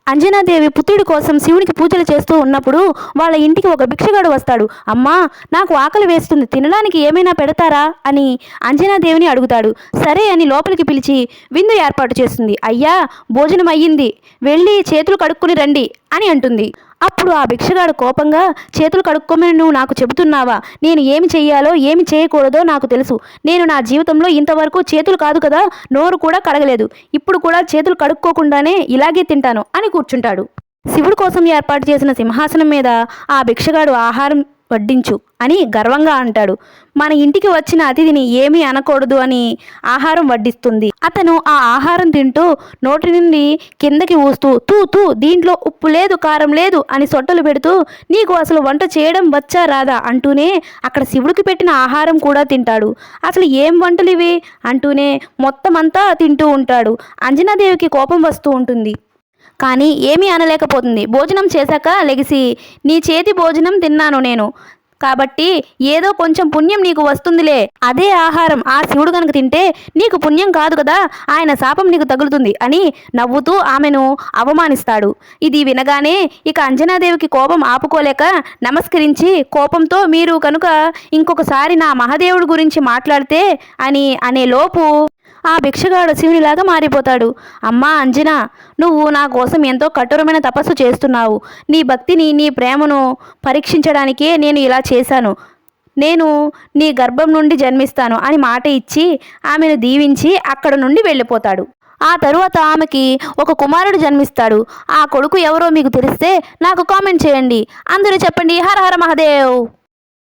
అంజనాదేవి పుత్రుడి కోసం శివునికి పూజలు చేస్తూ ఉన్నప్పుడు వాళ్ళ ఇంటికి ఒక భిక్షగాడు వస్తాడు. అమ్మా, నాకు ఆకలి వేస్తుంది, తినడానికి ఏమైనా పెడతారా అని అంజనాదేవిని అడుగుతాడు. సరే అని లోపలికి పిలిచి విందు ఏర్పాటు చేస్తుంది. అయ్యా, భోజనం అయ్యింది, వెళ్ళి చేతులు కడుక్కుని రండి అని అంటుంది. అప్పుడు ఆ భిక్షగాడు కోపంగా, చేతులు కడుక్కోమని నువ్వు నాకు చెబుతున్నావా? నేను ఏమి చెయ్యాలో ఏమి చేయకూడదో నాకు తెలుసు. నేను నా జీవితంలో ఇంతవరకు చేతులు కాదు కదా, నోరు కూడా కడగలేదు. ఇప్పుడు కూడా చేతులు కడుక్కోకుండానే ఇలాగే తింటాను అని కూర్చుంటాడు. శివుడి కోసం ఏర్పాటు చేసిన సింహాసనం మీద ఆ భిక్షగాడు ఆహారం వడ్డించు అని గర్వంగా అంటాడు. మన ఇంటికి వచ్చిన అతిథిని ఏమీ అనకూడదు అని ఆహారం వడ్డిస్తుంది. అతను ఆ ఆహారం తింటూ నోటి నుండి కిందకి ఊస్తూ తూ తూ, దీంట్లో ఉప్పు లేదు, కారం లేదు అని సొట్టలు పెడుతూ, నీకు అసలు వంట చేయడం వచ్చా రాదా అంటూనే అక్కడ శివుడికి పెట్టిన ఆహారం కూడా తింటాడు. అసలు ఏం వంటలు ఇవి అంటూనే మొత్తం అంతా తింటూ ఉంటాడు. అంజనాదేవికి కోపం వస్తూ ఉంటుంది, కానీ ఏమీ అనలేకపోతుంది. భోజనం చేశాక లెగిసి, నీ చేతి భోజనం తిన్నాను నేను కాబట్టి ఏదో కొంచెం పుణ్యం నీకు వస్తుందిలే. అదే ఆహారం ఆ శివుడు కనుక తింటే నీకు పుణ్యం కాదు కదా, ఆయన శాపం నీకు తగులుతుంది అని నవ్వుతూ ఆమెను అవమానిస్తాడు. ఇది వినగానే ఇక అంజనాదేవికి కోపం ఆపుకోలేక నమస్కరించి, కోపంతో మీరు కనుక ఇంకొకసారి నా మహాదేవుడి గురించి మాట్లాడితే అని అనేలోపు ఆ భిక్షగాడు శివునిలాగా మారిపోతాడు. అమ్మా అంజనా, నువ్వు నా కోసం ఎంతో కఠోరమైన తపస్సు చేస్తున్నావు. నీ భక్తిని, నీ ప్రేమను పరీక్షించడానికే నేను ఇలా చేశాను. నేను నీ గర్భం నుండి జన్మిస్తాను అని మాట ఇచ్చి ఆమెను దీవించి అక్కడ నుండి వెళ్ళిపోతాడు. ఆ తరువాత ఆమెకి ఒక కుమారుడు జన్మిస్తాడు. ఆ కొడుకు ఎవరో మీకు తెలిస్తే నాకు కామెంట్ చేయండి. అందరూ చెప్పండి, హర హర మహాదేవ్.